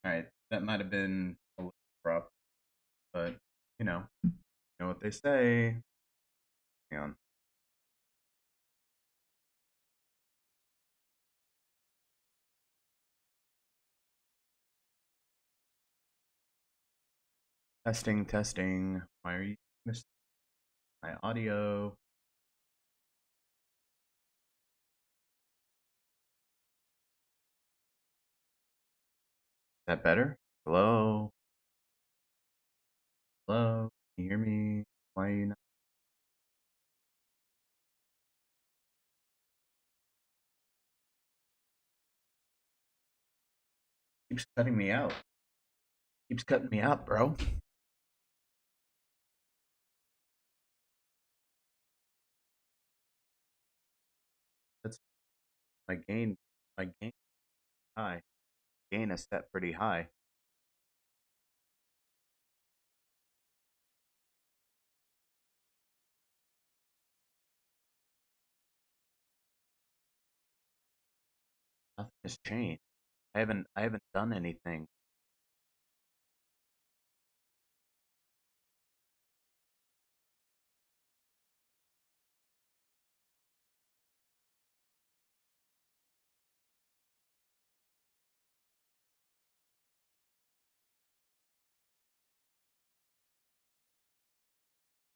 All right, that might have been a little rough, but you know what they say. Hang on. Testing, testing. Why are you missing my audio? Is that better? Hello? Hello? Can you hear me? Why are you not? Keeps cutting me out. Keeps cutting me out, bro. That's my gain. My gain is high. Gain is set pretty high. Is Nothing has changed. I haven't done anything.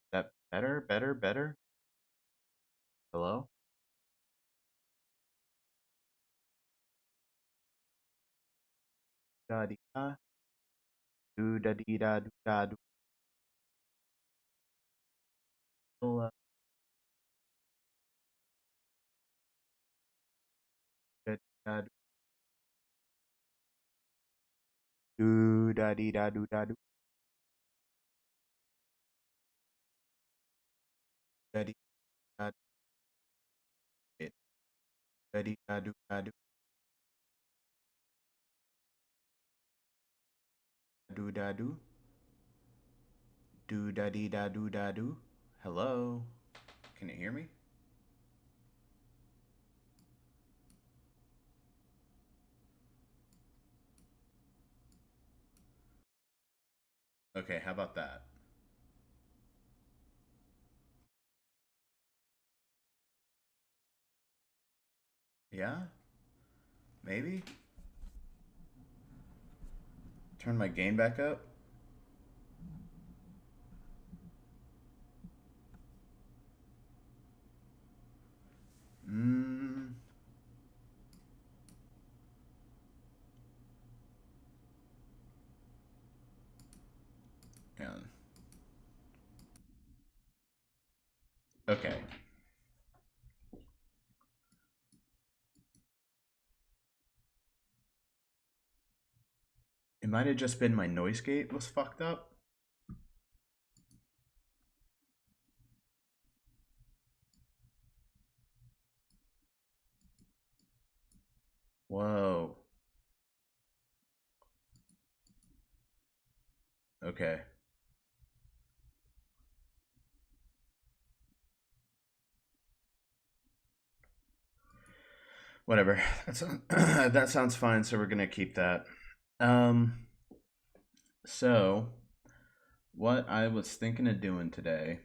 Is that better? Better? Better? Hello? Da dee da. Do da dee da do da do. Da dee da do. Do da dee da do da do. Da dee da do. Da dee da do da do. Do da do. Do da dee da do da do. Hello? Can you hear me? Okay, how about that? Yeah? Maybe? Turn my gain back up? Mmm. Yeah. Okay. It might have just been my noise gate was fucked up. Whoa. Okay. Whatever. That sounds fine, so we're gonna keep that. Um, so what I was thinking of doing today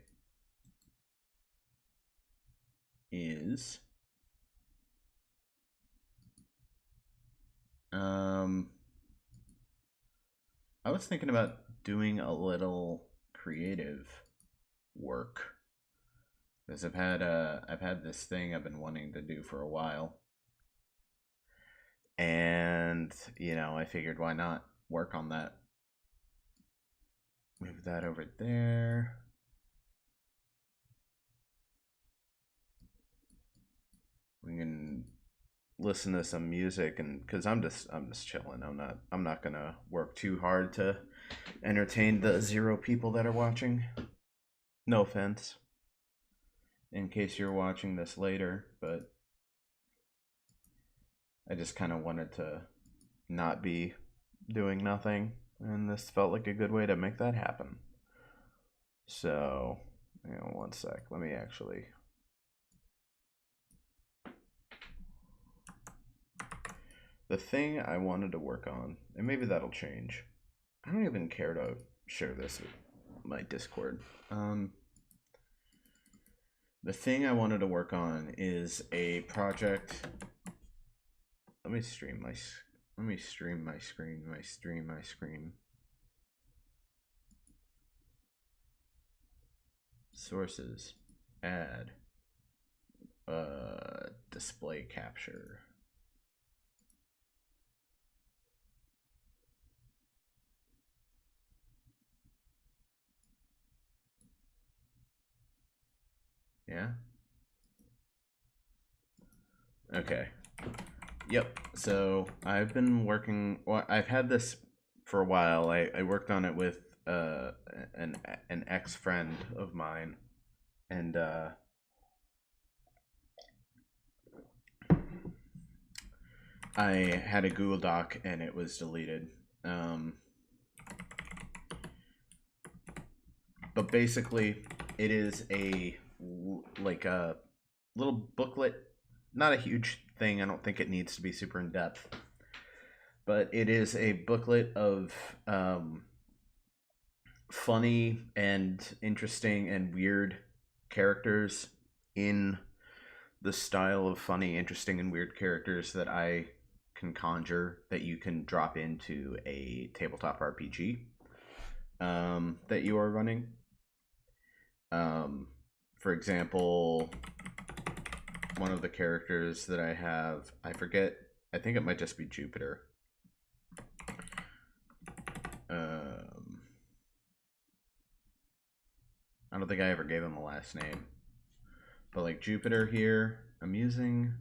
is um I was thinking about doing a little creative work because I've had this thing I've been wanting to do for a while, and I figured why not work on that. Move that over there. We can listen to some music, and because I'm just chilling. I'm not gonna work too hard to entertain the zero people that are watching. No offense, in case you're watching this later, but I just kind of wanted to not be doing nothing, and this felt like a good way to make that happen. So, one sec. Let me actually. The thing I wanted to work on, and maybe that'll change. I don't even care to share this with my Discord. The thing I wanted to work on is a project. Let me stream my screen. Sources, add, display capture. Yeah. Okay. Yep. So I've been working. Well, I've had this for a while. I worked on it with an ex friend of mine, and I had a Google Doc and it was deleted. But basically, it is a little booklet. Not a huge thing. I don't think it needs to be super in depth, but it is a booklet of funny and interesting and weird characters in the style of funny, interesting, and weird characters that I can conjure that you can drop into a tabletop RPG that you are running. For example, one of the characters that I have, I forget, I think it might just be Jupiter. I don't think I ever gave him a last name. But like Jupiter here, I'm using...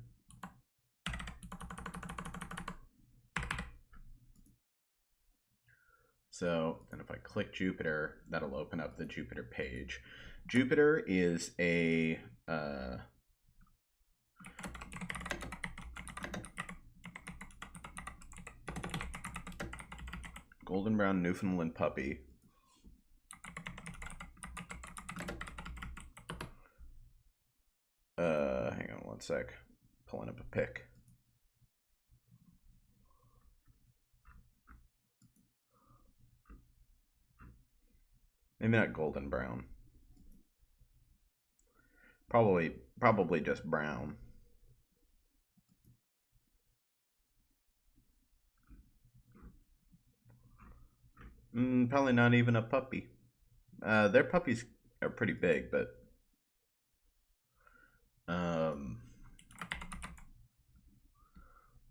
So, and if I click Jupiter, that'll open up the Jupiter page. Jupiter is a golden brown Newfoundland puppy. Hang on one sec. Pulling up a pic. Maybe not golden brown. Probably just brown. Probably not even a puppy. Their puppies are pretty big, but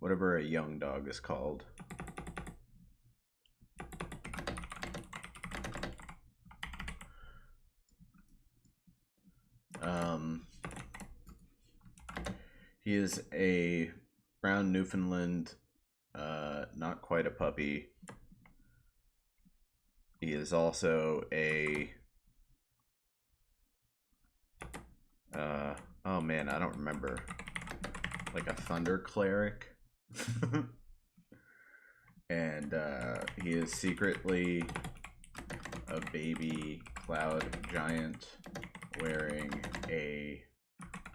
whatever a young dog is called. He is a brown Newfoundland, not quite a puppy. He is also a oh man, I don't remember. Like a thunder cleric. And he is secretly a baby cloud giant wearing a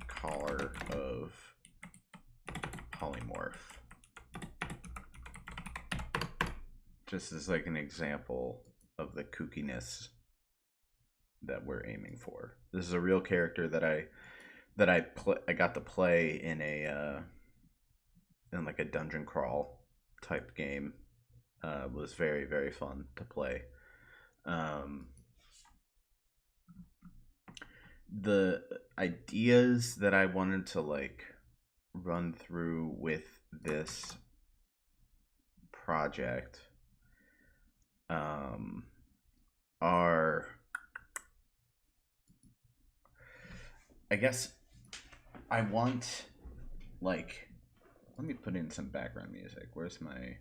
collar of polymorph. Just as like an example of the kookiness that we're aiming for. This is a real character that I got to play in a in like a dungeon crawl type game. Was very, very fun to play. The ideas that I wanted to like run through with this project are, I guess I want, like, let me put in some background music. Where's my...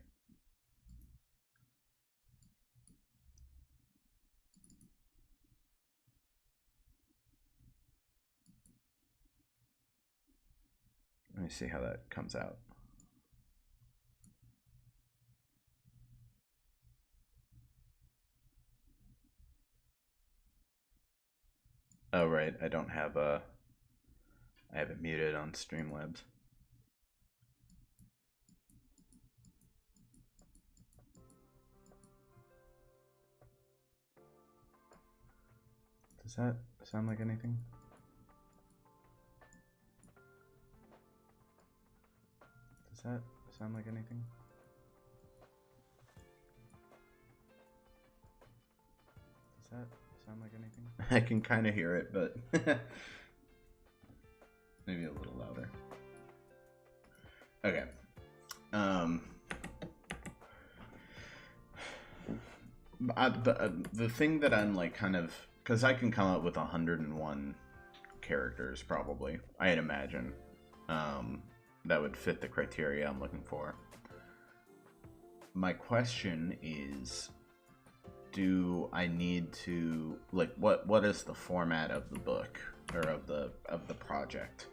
Let me see how that comes out. Oh, right. I don't have a... I have it muted on Streamlabs. Does that sound like anything? Does that sound like anything? Does that sound like anything? I can kind of hear it, but maybe a little louder. Okay. The thing that I'm like kind of, because I can come up with 101 characters probably, I'd imagine, that would fit the criteria I'm looking for. My question is, do I need to, like, what is the format of the book or of the project?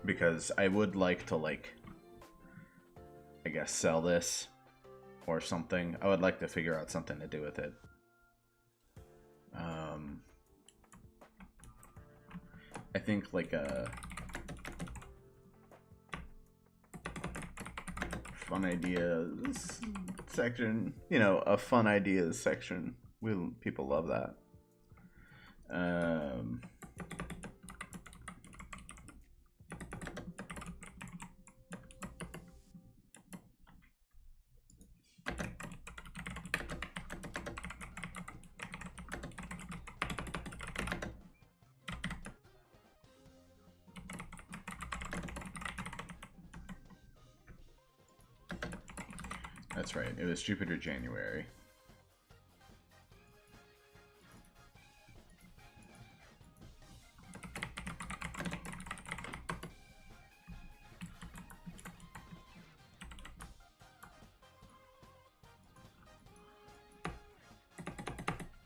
Because I would like to, like, I guess sell this or something. I would like to figure out something to do with it. I think like a fun ideas section, you know, a fun ideas section. People love that. That's right. It was Jupiter January.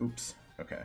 Oops. Okay.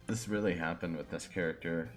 This really happened with this character.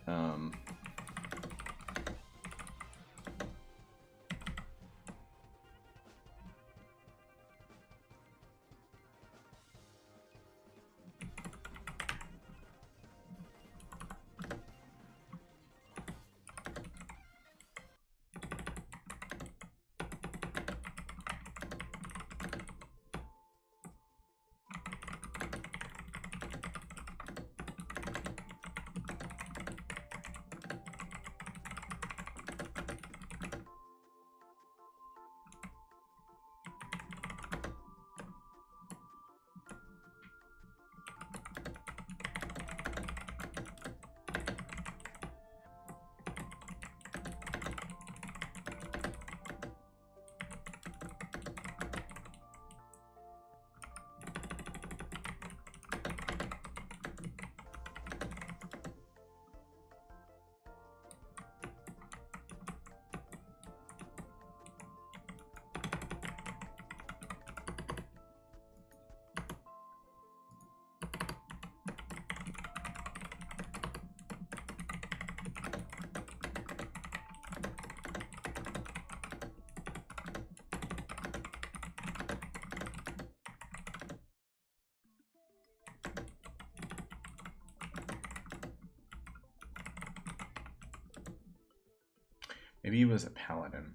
Maybe he was a paladin.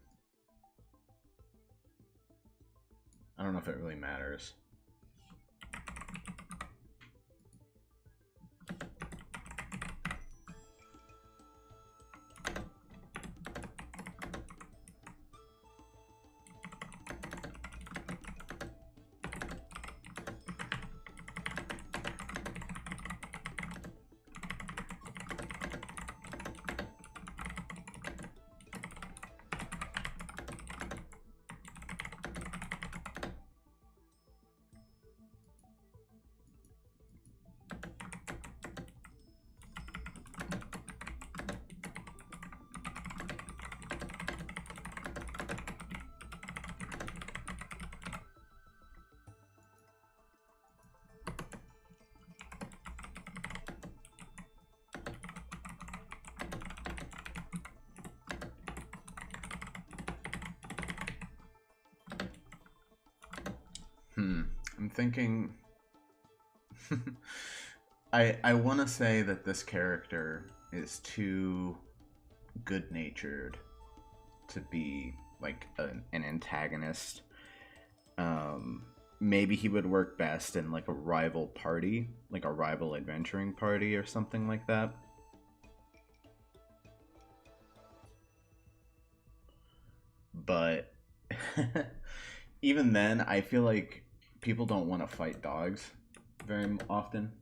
I don't know if it really matters. I'm thinking. I want to say that this character is too good-natured to be like an antagonist. Maybe he would work best in like a rival party, like a rival adventuring party or something like that. But even then, I feel like people don't want to fight dogs very often.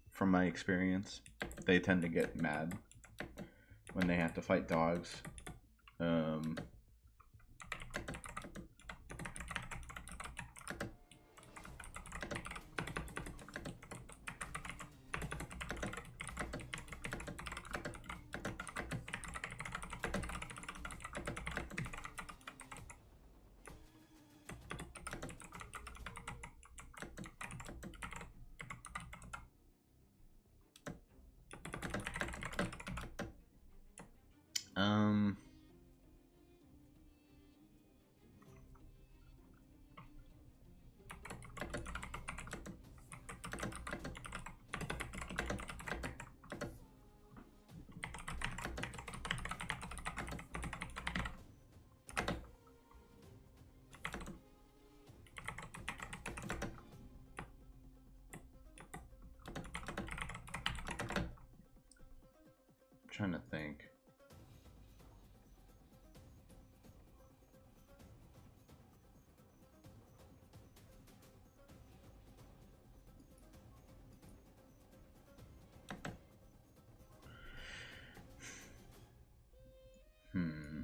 From my experience, they tend to get mad when they have to fight dogs. Um, um, trying to think. Hmm.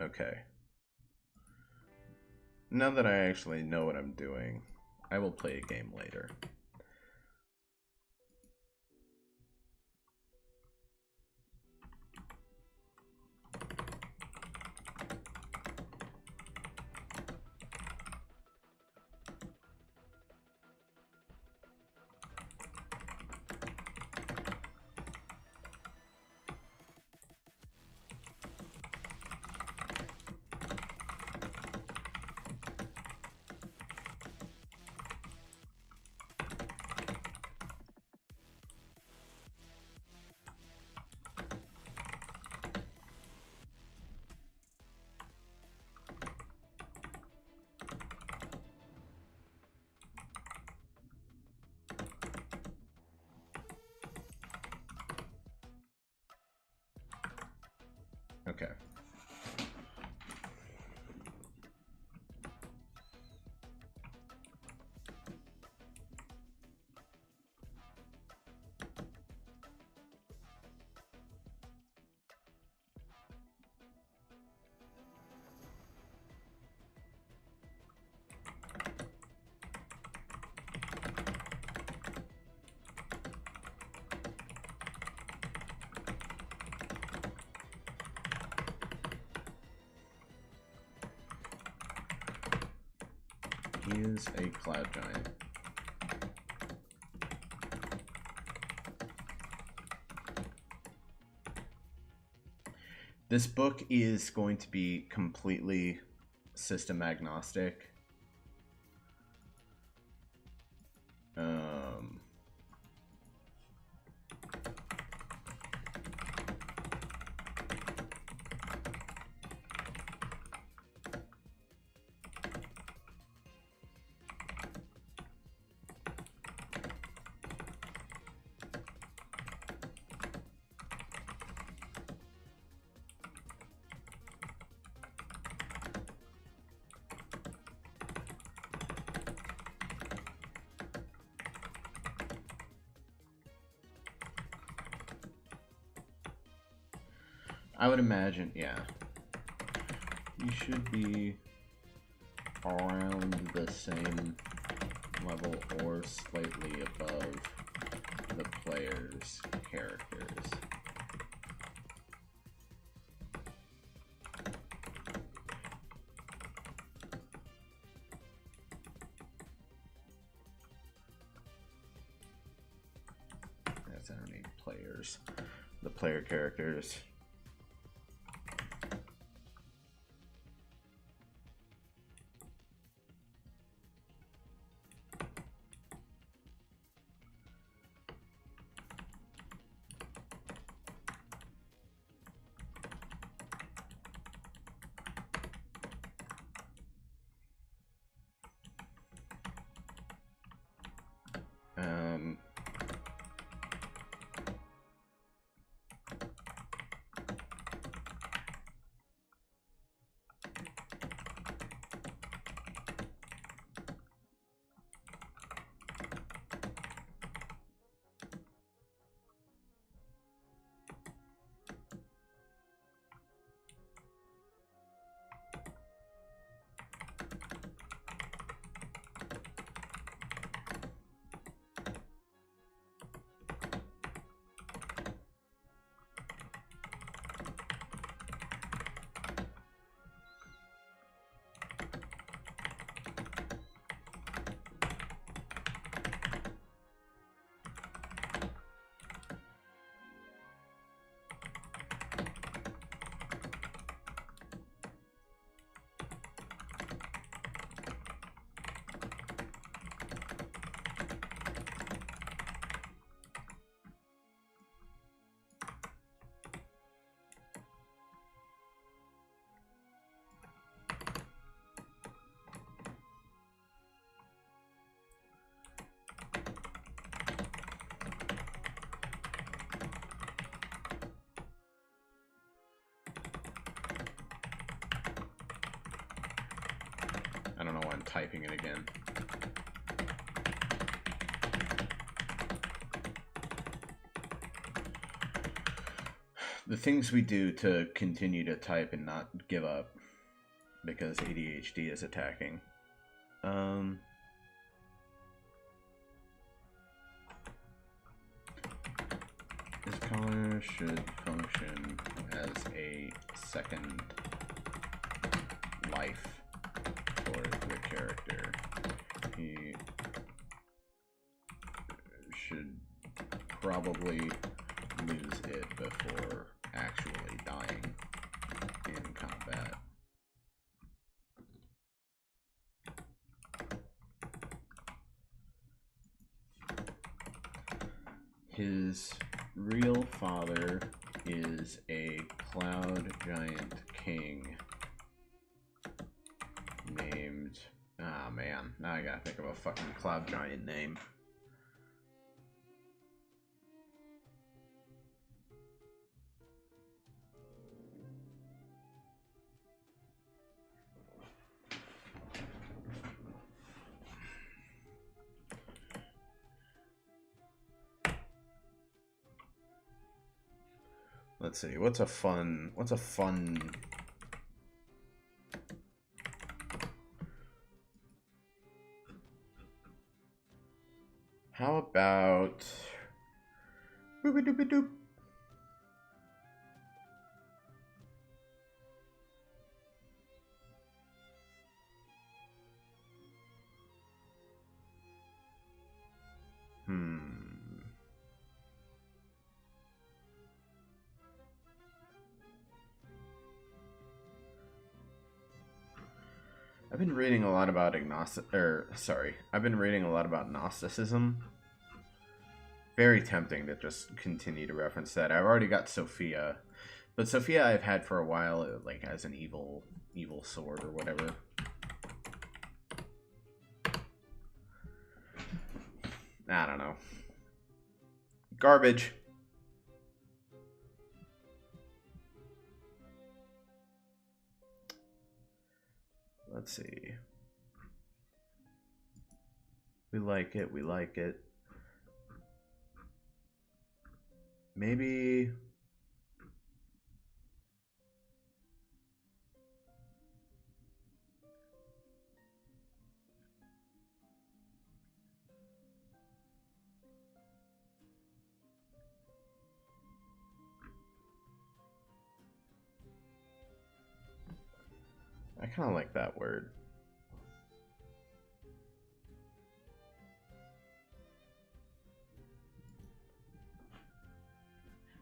Okay. Now that I actually know what I'm doing, I will play a game later. Okay. He is a cloud giant. This book is going to be completely system agnostic. I would imagine, yeah. You should be around the same level or slightly above the player's characters. That's underneath players. The player characters. I don't know why I'm typing it again. The things we do to continue to type and not give up because ADHD is attacking. This color should function as a second life for the character. He should probably lose it before actually dying in combat. His real father is a cloud giant king named... Ah, man. Now I gotta think of a fucking cloud giant name. Let's see, what's a fun... How about... Boop-a-doop-a-doop. I've been reading a lot about I've been reading a lot about Gnosticism. Very tempting to just continue to reference that. I've already got Sophia, but Sophia I've had for a while, like as an evil sword or whatever. I don't know. Garbage. Let's see. We like it. We like it. Maybe... I kind of like that word.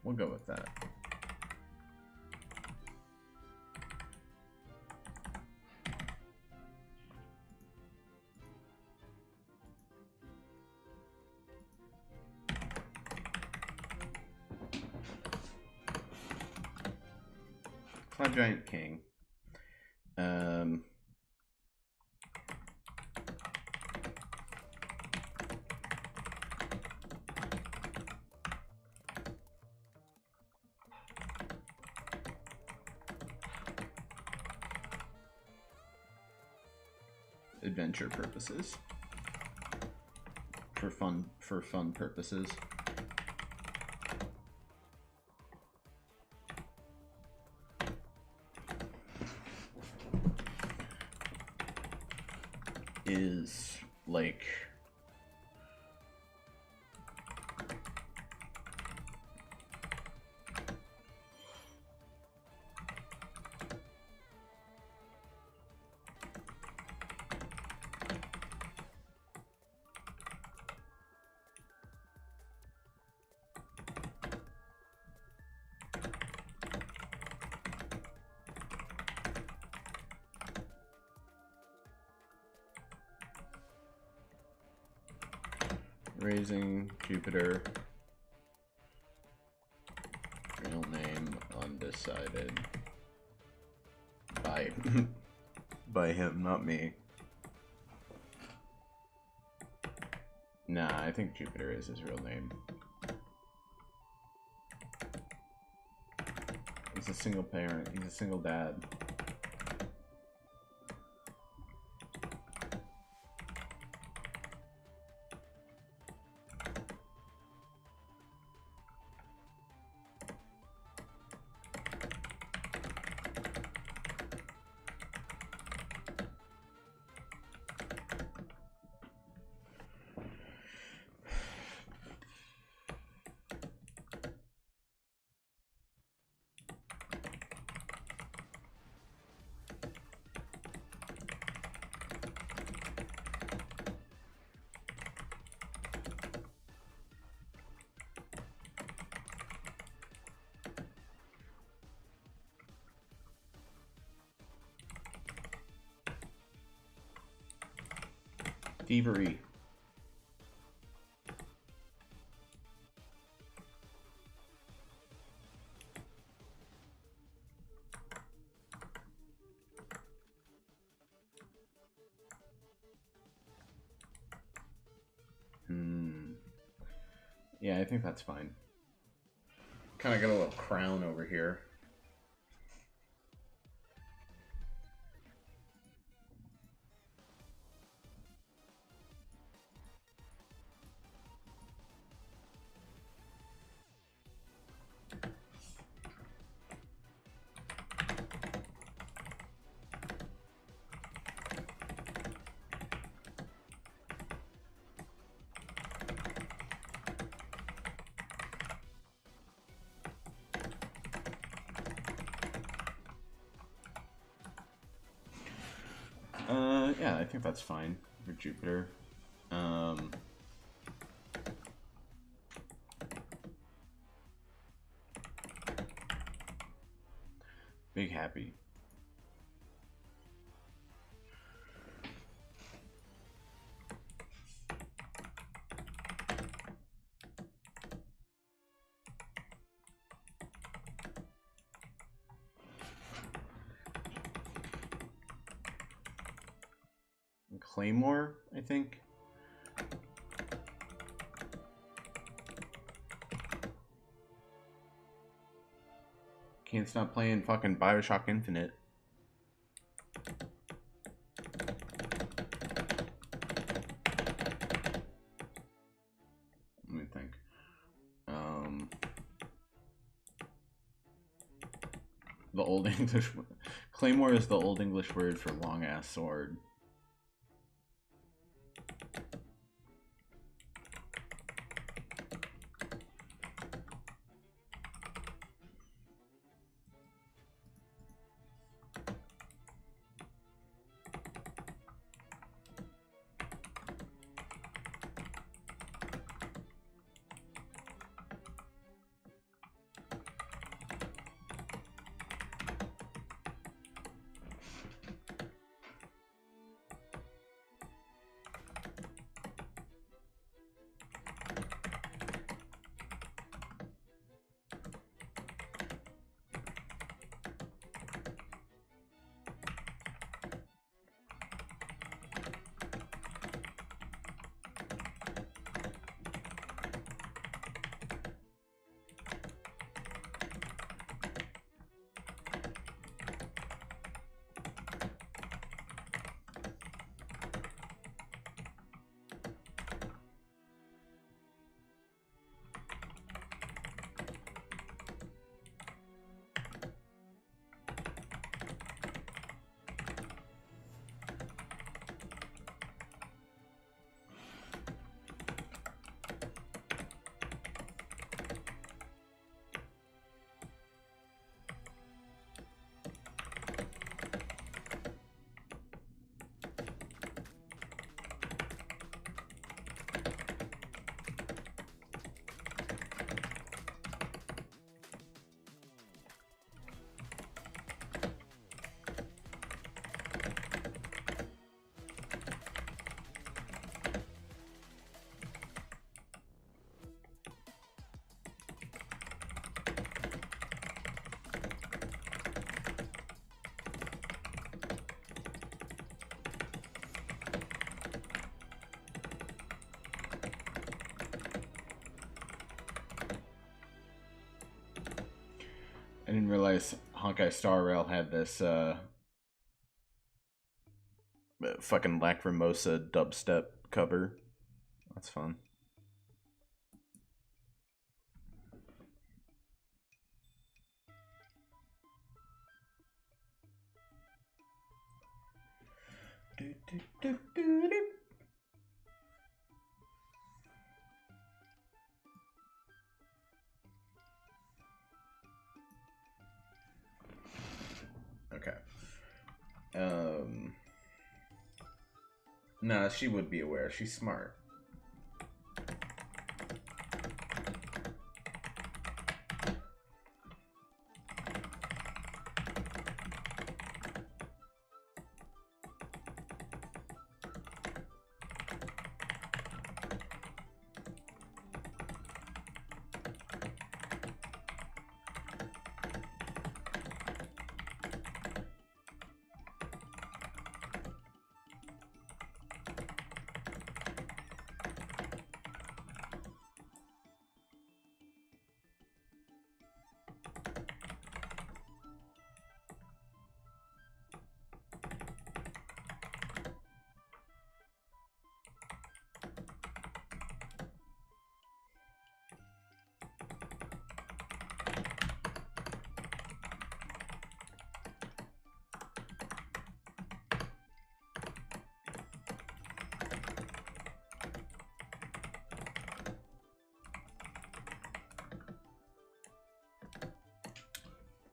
We'll go with that. Cloud Giant King. Adventure purposes. For fun purposes. Is like raising Jupiter, real name undecided by by him, not me. Nah, I think Jupiter is his real name. He's a single parent, he's a single dad. Thievery. Yeah, I think that's fine. Kind of got a little crown over here. Yeah, I think that's fine for Jupiter. Big happy. Claymore, I think. Can't stop playing fucking Bioshock Infinite. Let me think. The Old English... Claymore is the Old English word for long-ass sword. realize Honkai Star Rail had this fucking Lacrimosa dubstep cover. That's fun. Okay. Nah, she would be aware. She's smart.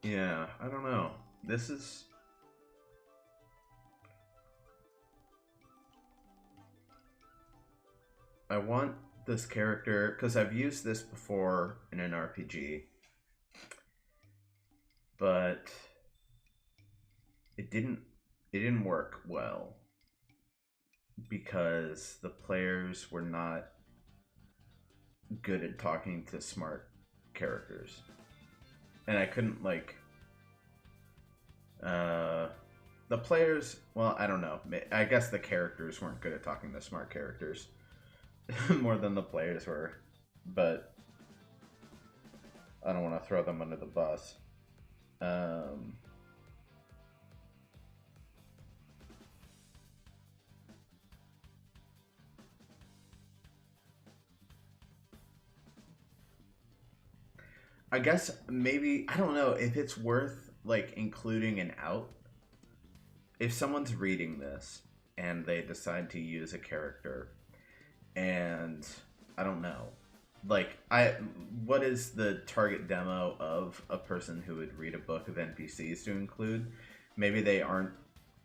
Yeah, I don't know. This is... I want this character, because I've used this before in an RPG, but it didn't work well because the players were not good at talking to smart characters. And I couldn't, like, the players, well, I don't know. I guess the characters weren't good at talking to smart characters more than the players were. But I don't want to throw them under the bus. I guess maybe, I don't know if it's worth like including an out. If someone's reading this and they decide to use a character and I don't know, like what is the target demo of a person who would read a book of NPCs to include? Maybe they aren't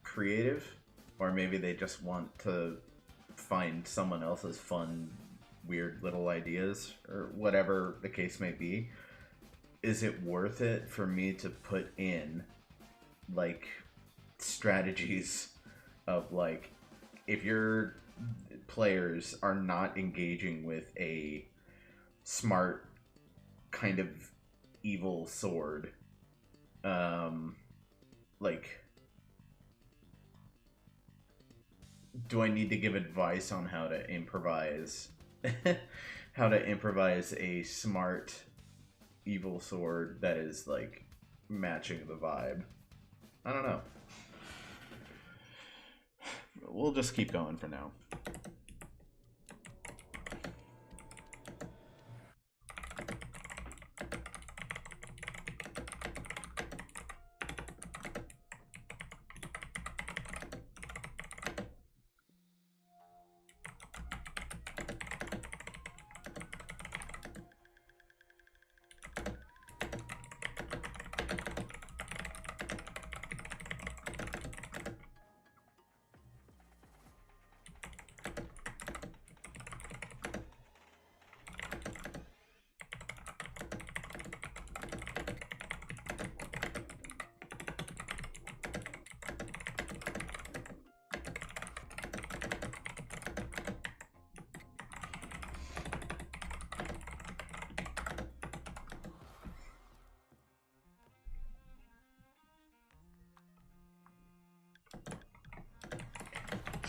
creative, or maybe they just want to find someone else's fun, weird little ideas, or whatever the case may be. Is it worth it for me to put in like strategies of like, if your players are not engaging with a smart kind of evil sword, like, do I need to give advice on how to improvise how to improvise a smart evil sword that is like matching the vibe? I don't know. We'll just keep going for now.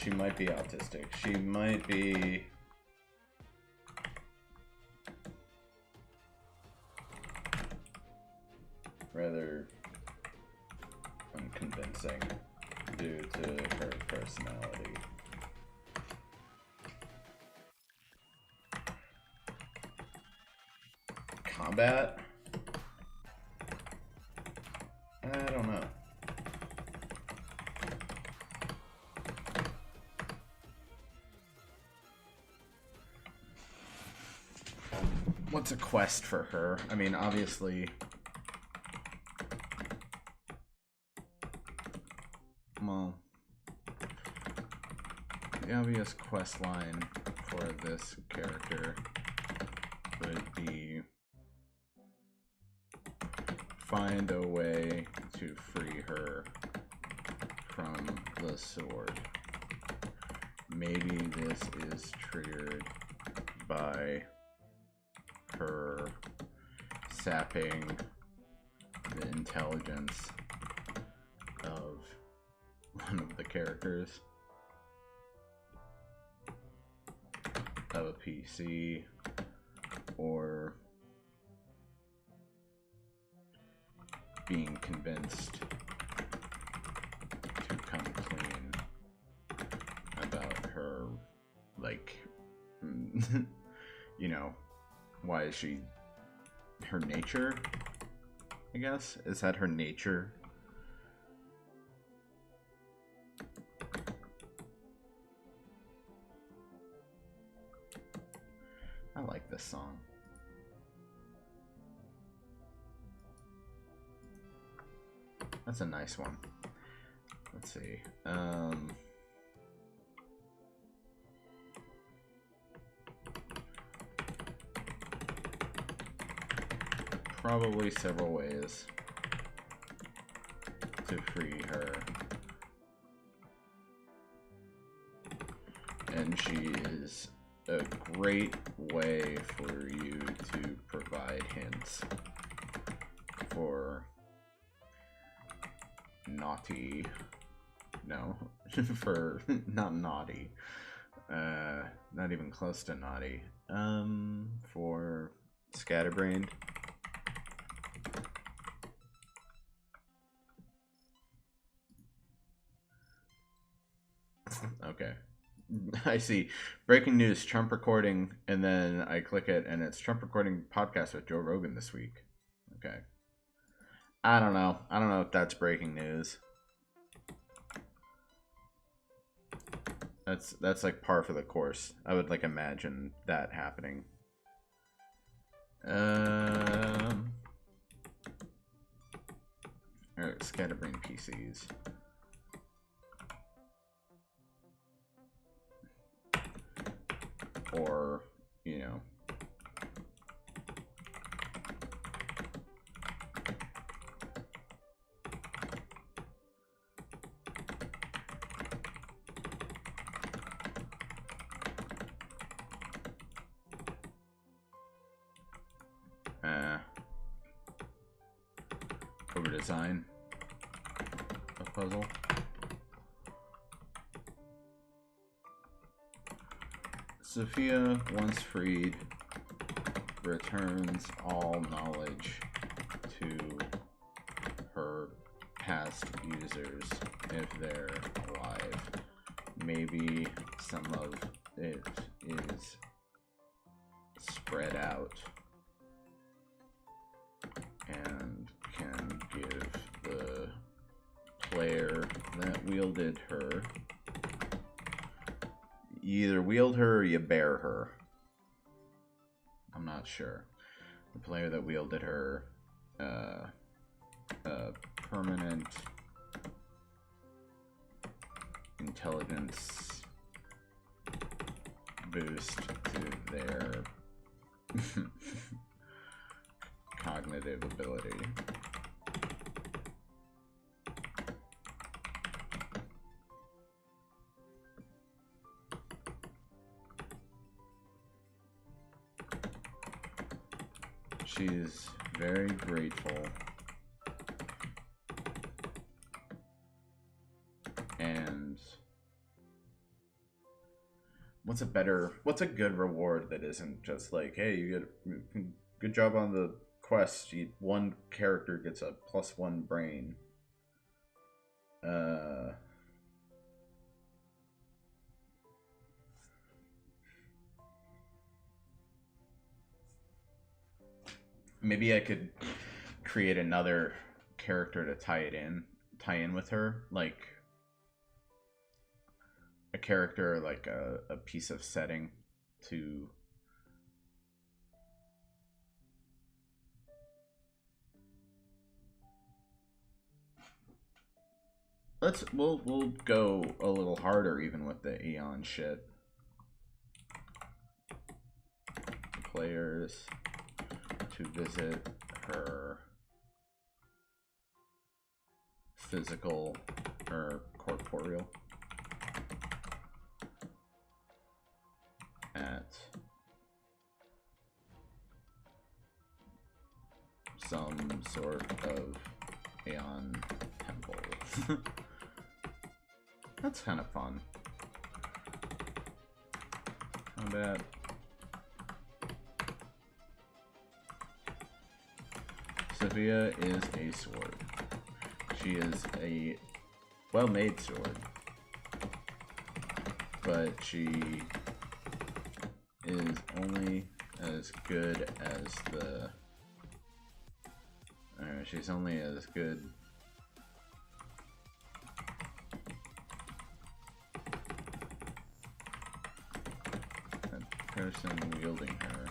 She might be autistic. She might be... rather convincing due to her personality. Combat? I don't know. What's a quest for her? I mean, obviously... Well... The obvious quest line for this character would be... Find a way to free her from the sword. Maybe this is triggered by her sapping the intelligence of one of the characters of a PC, or being convinced to come clean about her, like, you know, why is she, her nature, I guess? Is that her nature? I like this song. That's a nice one. Let's see. Probably several ways to free her. And she is a great way for you to provide hints for naughty, no, for not naughty, not even close to naughty, for scatterbrained. Okay. I see. Breaking news, Trump recording, and then I click it, and it's Trump recording podcast with Joe Rogan this week. Okay. I don't know. I don't know if that's breaking news. That's like par for the course. I would like imagine that happening. Alright, scatterbrain PCs. Or, you know, over design of puzzle. Sophia, once freed, returns all knowledge to her past users if they're alive. Maybe some of it is spread out and can give the player that wielded her, you either wield her or you bear her. I'm not sure. The player that wielded her, a permanent intelligence boost to their cognitive ability. She's very grateful and what's a good reward that isn't just like, hey, you get good job on the quest, one character gets a +1 brain. Maybe I could create another character to tie in with her, like a character, like a piece of setting to. We'll go a little harder even with the Aeon shit. Players to visit her physical or corporeal at some sort of Aeon temple. That's kind of fun. Combat. Sophia is a sword. She is a well-made sword, but she is only as good as the. She's only as good. The person wielding her.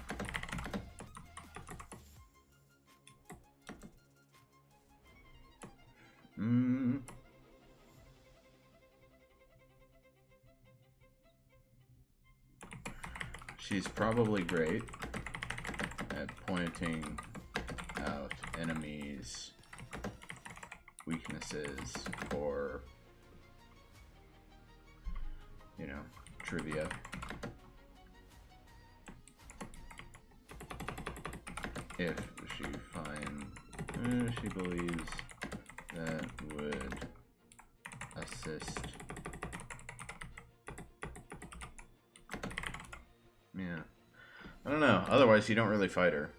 She's probably great at pointing out enemies' weaknesses or, you know, trivia. If she finds, she believes that would assist. Yeah. I don't know. Otherwise, you don't really fight her.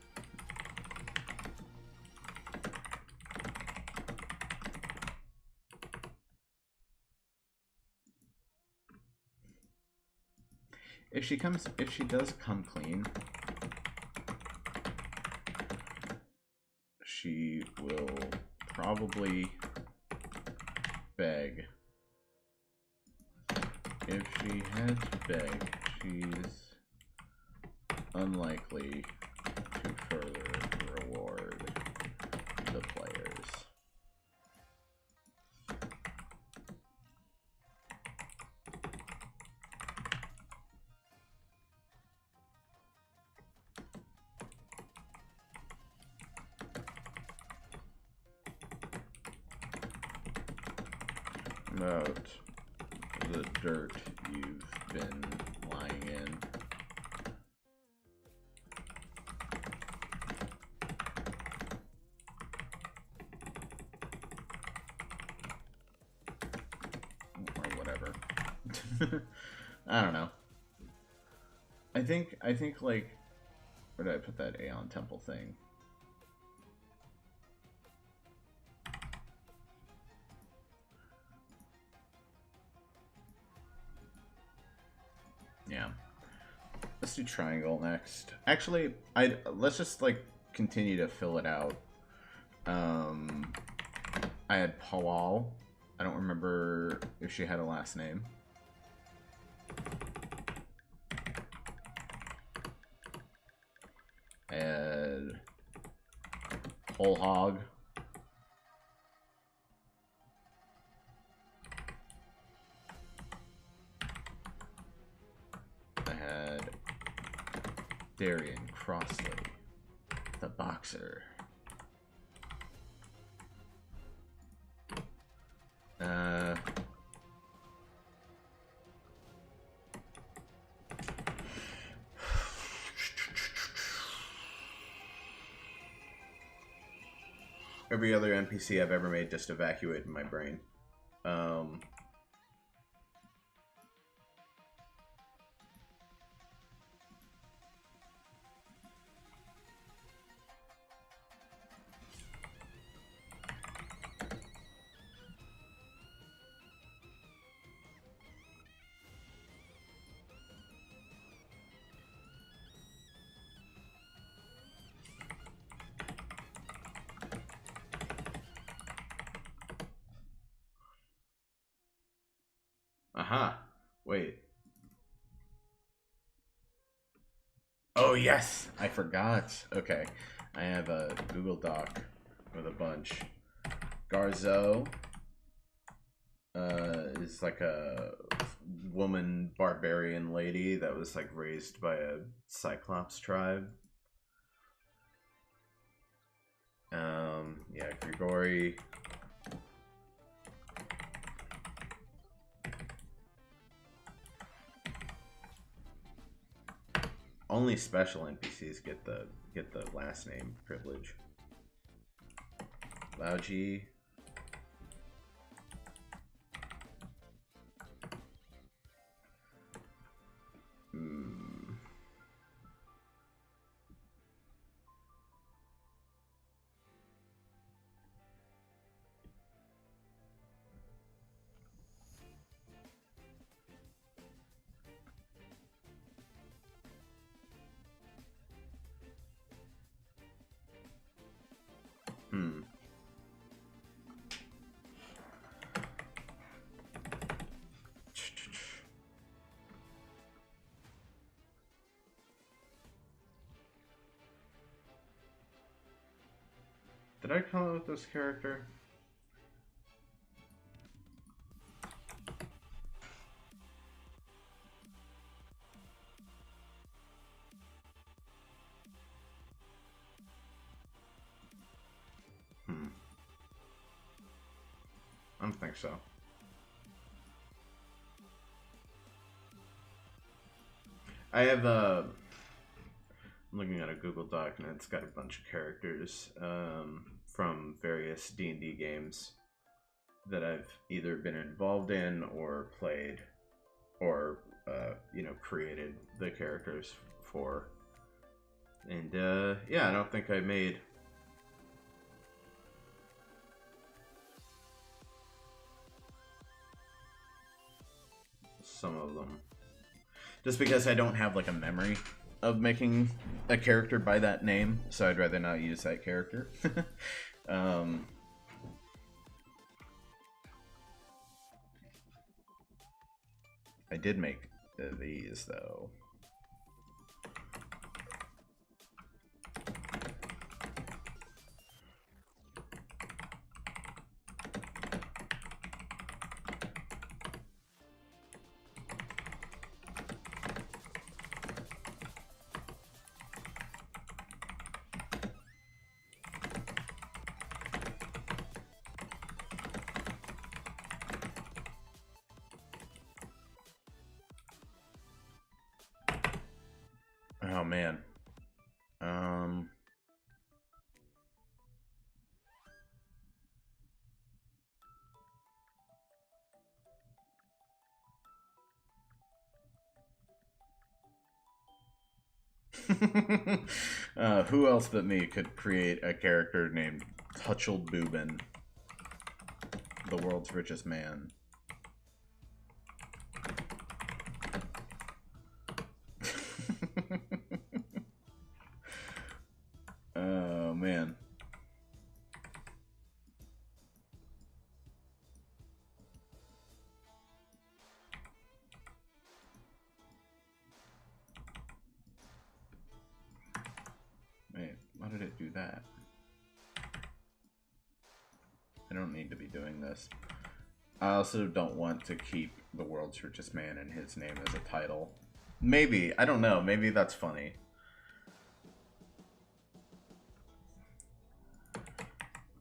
If she does come clean, she will probably beg. If she had to beg, she's unlikely to further reward the players. About the dirt you've been lying in. Or whatever. I don't know. I think like, where did I put that Aeon Temple thing? Yeah. Let's do triangle next. Actually, let's just like continue to fill it out. I had Pawal. I don't remember if she had a last name. I had Whole Hog. I had Darian Crossley, the boxer. Every other NPC I've ever made just evacuated my brain. Aha. Wait. Oh, yes. I forgot. Okay. I have a Google Doc with a bunch. Garzo is like a woman barbarian lady that was like raised by a Cyclops tribe. Yeah, Grigori. Only special NPCs get the last name privilege. Lauji. Did I come up with this character? I don't think so. I have a... I'm looking at a Google Doc and it's got a bunch of characters from various D&D games that I've either been involved in or played or, you know, created the characters for. And, yeah, I don't think I made... some of them. Just because I don't have, like, a memory of making a character by that name, so I'd rather not use that character. I did make these, though. Oh, man. Who else but me could create a character named Hutchel Boobin, the world's richest man? Oh, man. Wait, why did it do that? I don't need to be doing this. I also don't want to keep the world's richest man and his name as a title. Maybe, I don't know, maybe that's funny.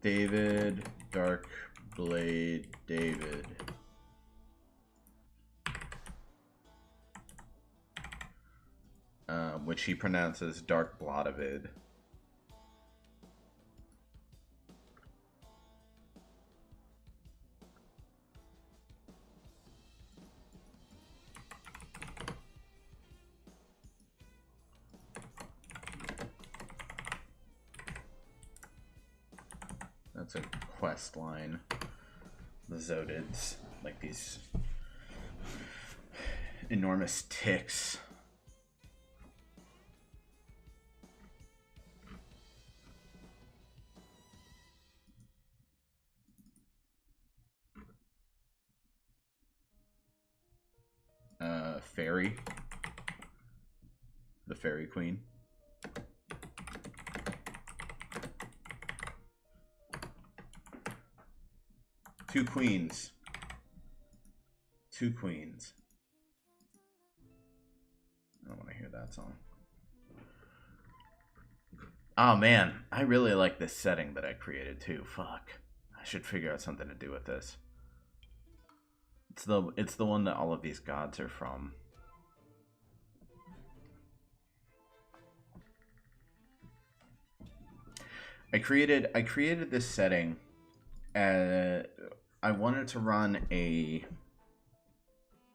David, Darkblade, David. Which he pronounces Dark Blodavid. That's a quest line. The Zodids, like these enormous ticks. fairy, the fairy queen. Two queens. Two queens. I don't want to hear that song. Oh man, I really like this setting that I created too. Fuck. I should figure out something to do with this. It's the one that all of these gods are from. I created this setting. I wanted to run a,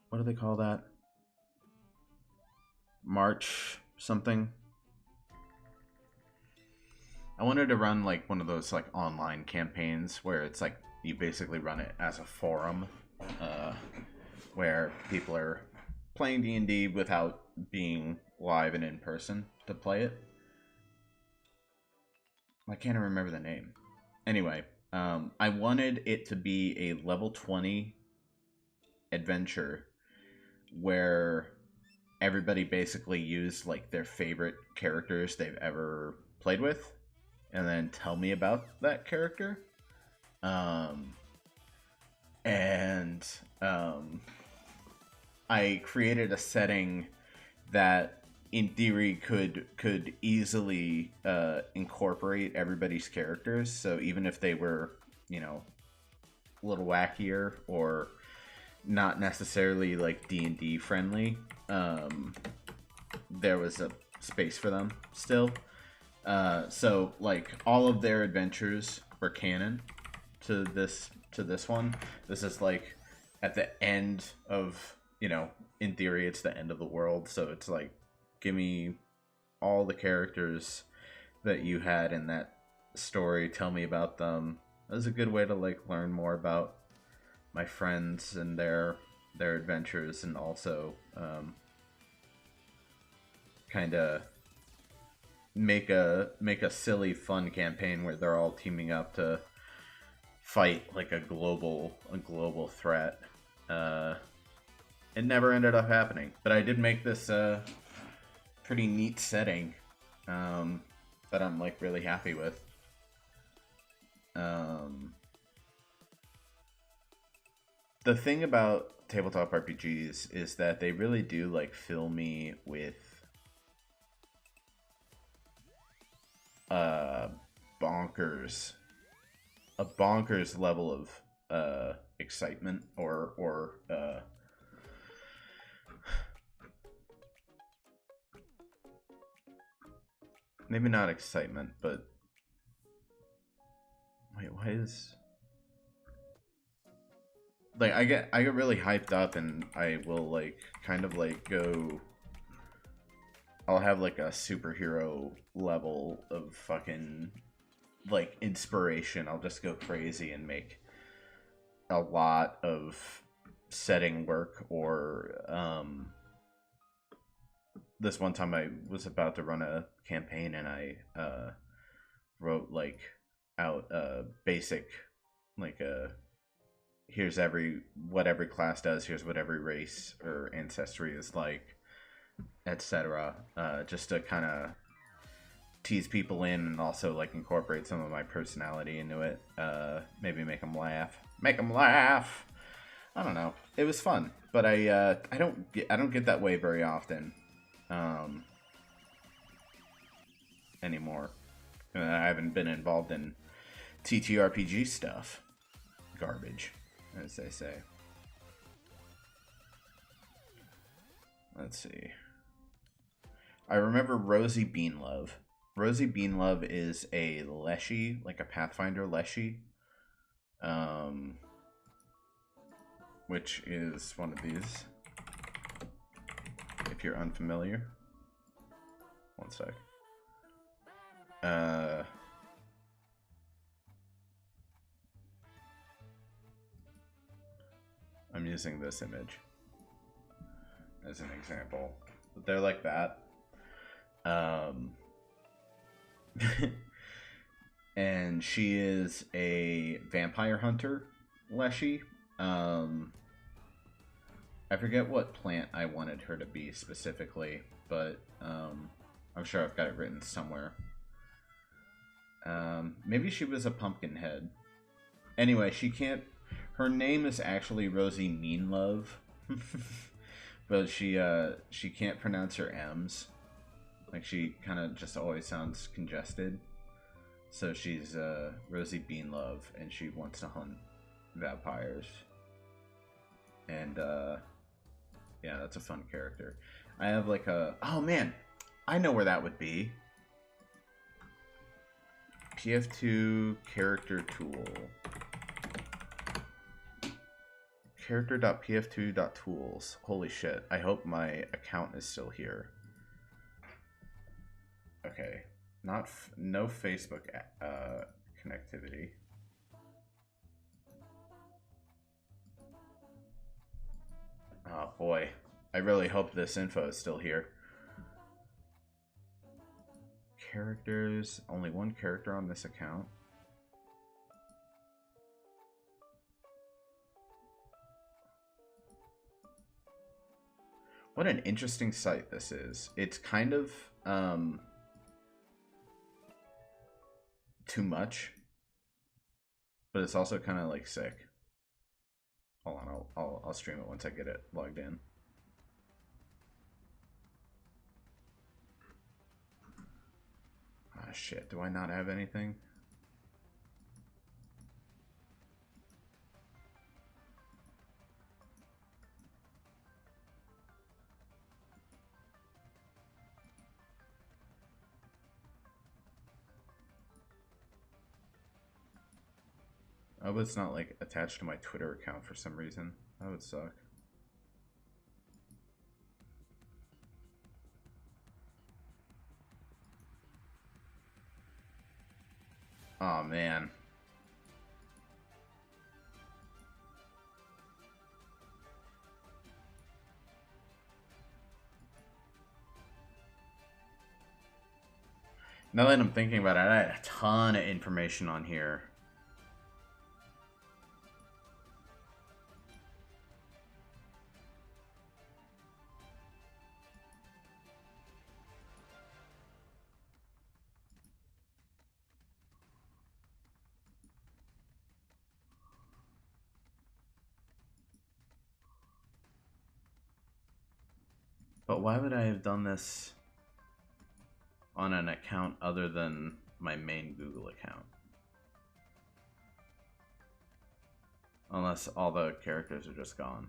what do they call that? March something. I wanted to run like one of those like online campaigns where it's like you basically run it as a forum, where people are playing D&D without being live and in person to play it. I can't remember the name. Anyway, I wanted it to be a level 20 adventure where everybody basically used like their favorite characters they've ever played with and then tell me about that character. I created a setting that in theory could easily incorporate everybody's characters. So even if they were, you know, a little wackier or not necessarily like D&D friendly, there was a space for them still. So like all of their adventures were canon to this one. This is like at the end of, you know, in theory it's the end of the world, so it's like, give me all the characters that you had in that story, tell me about them. That was a good way to like learn more about my friends and their adventures, and also kind of make a silly fun campaign where they're all teaming up to fight like a global threat. It never ended up happening, but I did make this pretty neat setting that I'm like really happy with. The thing about tabletop RPGs is that they really do like fill me with bonkers level of excitement or maybe not excitement, but wait, why is like I get really hyped up, and I will like kind of like go, I'll have like a superhero level of fucking like inspiration. I'll just go crazy and make a lot of setting work. Or this one time I was about to run a campaign, and I wrote like out a basic like a here's what every class does, here's what every race or ancestry is like, etc. Just to kind of tease people in, and also like incorporate some of my personality into it. Maybe make them laugh. I don't know. It was fun, but I don't get that way very often anymore. I haven't been involved in ttrpg stuff. Garbage, as they say. Let's see. I remember Rosie Beanlove. Rosie Beanlove is a Leshy, like a Pathfinder Leshy, which is one of these, if you're unfamiliar. One sec. I'm using this image as an example, but they're like that. And she is a vampire hunter Leshy. I I forget what plant I wanted her to be specifically, but I'm sure I've got it written somewhere. Maybe she was a pumpkin head. Anyway, she can't... Her name is actually Rosie Meanlove. But she can't pronounce her M's. Like, she kind of just always sounds congested. So she's Rosie Beanlove, and she wants to hunt vampires. And yeah, that's a fun character. I have like a... Oh man, I know where that would be. PF2 character tool. Character.pf2.tools. Holy shit. I hope my account is still here. Okay. No Facebook connectivity. Oh boy. I really hope this info is still here. Characters. Only one character on this account. What an interesting site this is. It's kind of too much, but it's also kind of like sick. Hold on, I'll stream it once I get it logged in. Ah, shit. Do I not have anything? Oh, it's not like attached to my Twitter account for some reason. That would suck. Oh man. Now that I'm thinking about it, I had a ton of information on here. But why would I have done this on an account other than my main Google account? Unless all the characters are just gone.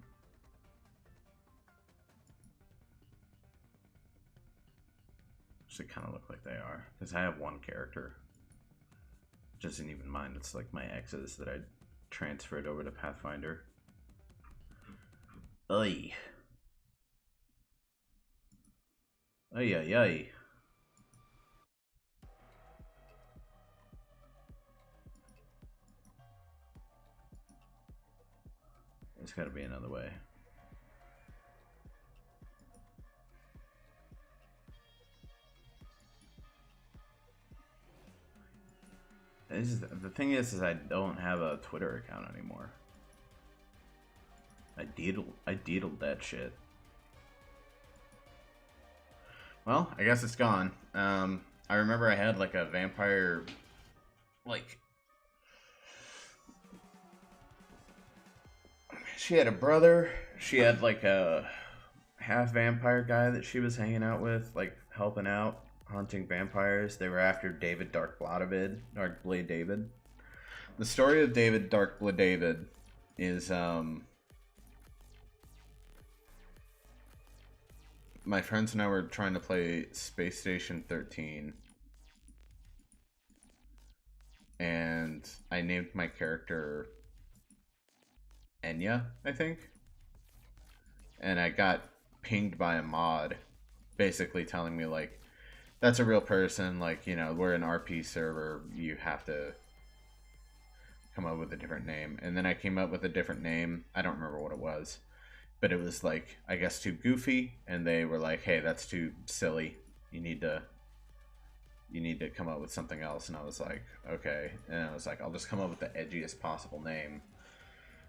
Which they kind of look like they are. Because I have one character. Which isn't even mine. It's like my ex's that I transferred over to Pathfinder. Oy. Ay, ay, ay. There's gotta be another way. The thing is I don't have a Twitter account anymore. I deedled that shit. Well, I guess it's gone. I remember I had like a vampire, like, she had a brother. She had like a half vampire guy that she was hanging out with, like helping out, hunting vampires. They were after David Darkblade David. The story of David Darkblade David is my friends and I were trying to play Space Station 13, and I named my character Enya, I think, and I got pinged by a mod basically telling me like, that's a real person, like, you know, we're an RP server, you have to come up with a different name. And then I came up with a different name. I don't remember what it was, but it was like, I guess, too goofy, and they were like, hey, that's too silly, you need to come up with something else. And I was like, okay. And I was like, I'll just come up with the edgiest possible name,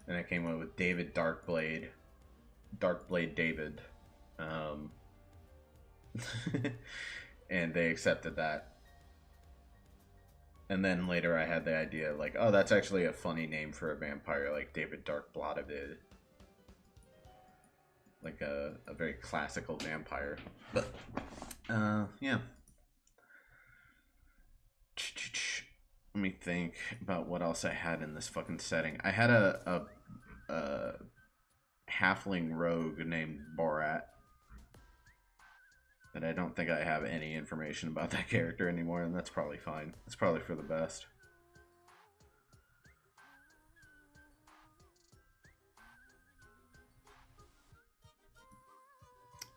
and I came up with David Darkblade. Darkblade David, um, and they accepted that. And then later I had the idea, like, oh, that's actually a funny name for a vampire, like David Darkblooded. Like a very classical vampire. But, yeah. Let me think about what else I had in this fucking setting. I had a halfling rogue named Borat. But I don't think I have any information about that character anymore, and that's probably fine. It's probably for the best.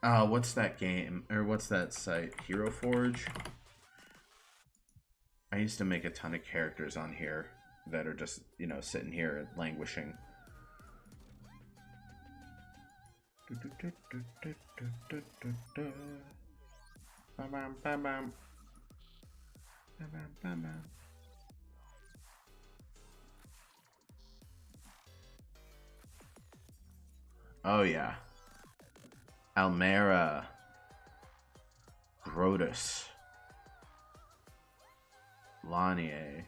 What's that game, or what's that site? Hero Forge? I used to make a ton of characters on here that are just, you know, sitting here languishing. Oh yeah. Almera. Grotus. Lanier.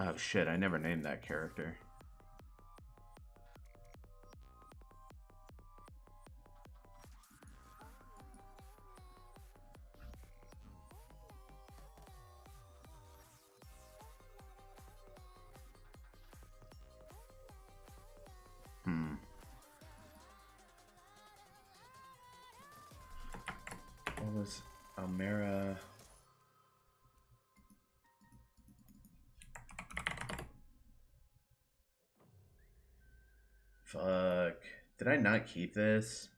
Oh shit, I never named that character. What was Almera? Fuck. Did I not keep this?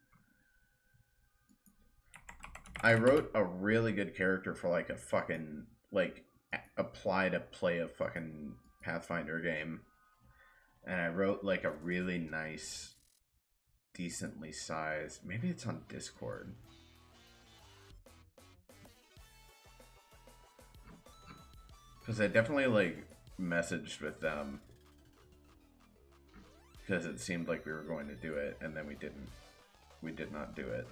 I wrote a really good character for like a fucking, like, apply to play a fucking Pathfinder game. And I wrote like a really nice, decently sized, maybe it's on Discord. Because I definitely like messaged with them. Because it seemed like we were going to do it, and then we didn't. We did not do it.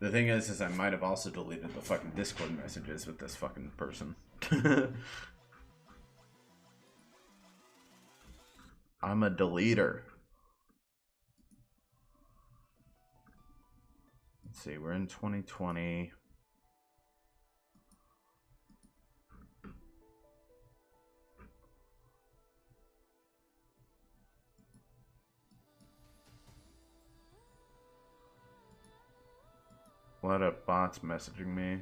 The thing is I might have also deleted the fucking Discord messages with this fucking person. I'm a deleter. Let's see, we're in 2020. A lot of bots messaging me.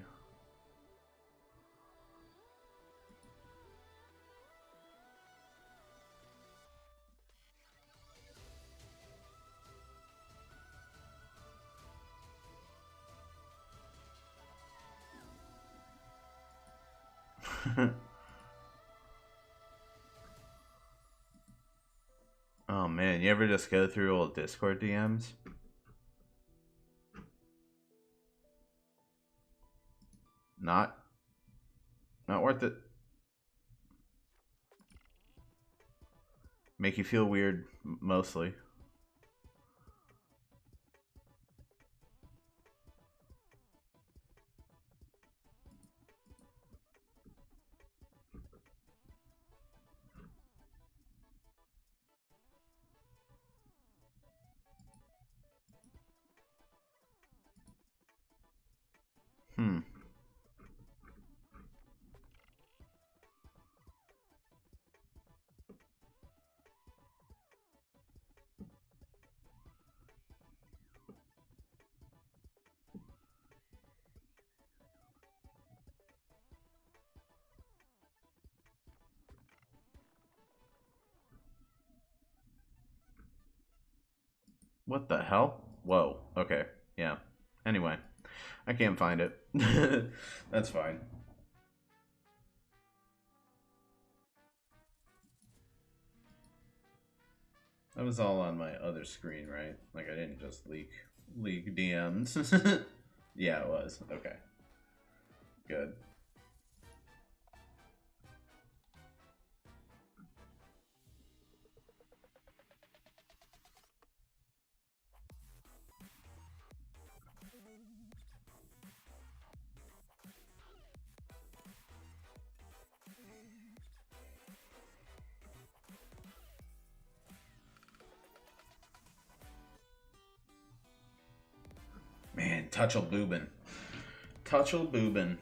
Oh man, you ever just go through old Discord DMs? Not worth it. Make you feel weird, mostly. What the hell? Whoa. Okay. Yeah. Anyway, I can't find it. That's fine. That was all on my other screen, right? Like I didn't just leak DMs. Yeah, it was. Okay. Good. Man, Touchel Boobin. Touchel Boobin.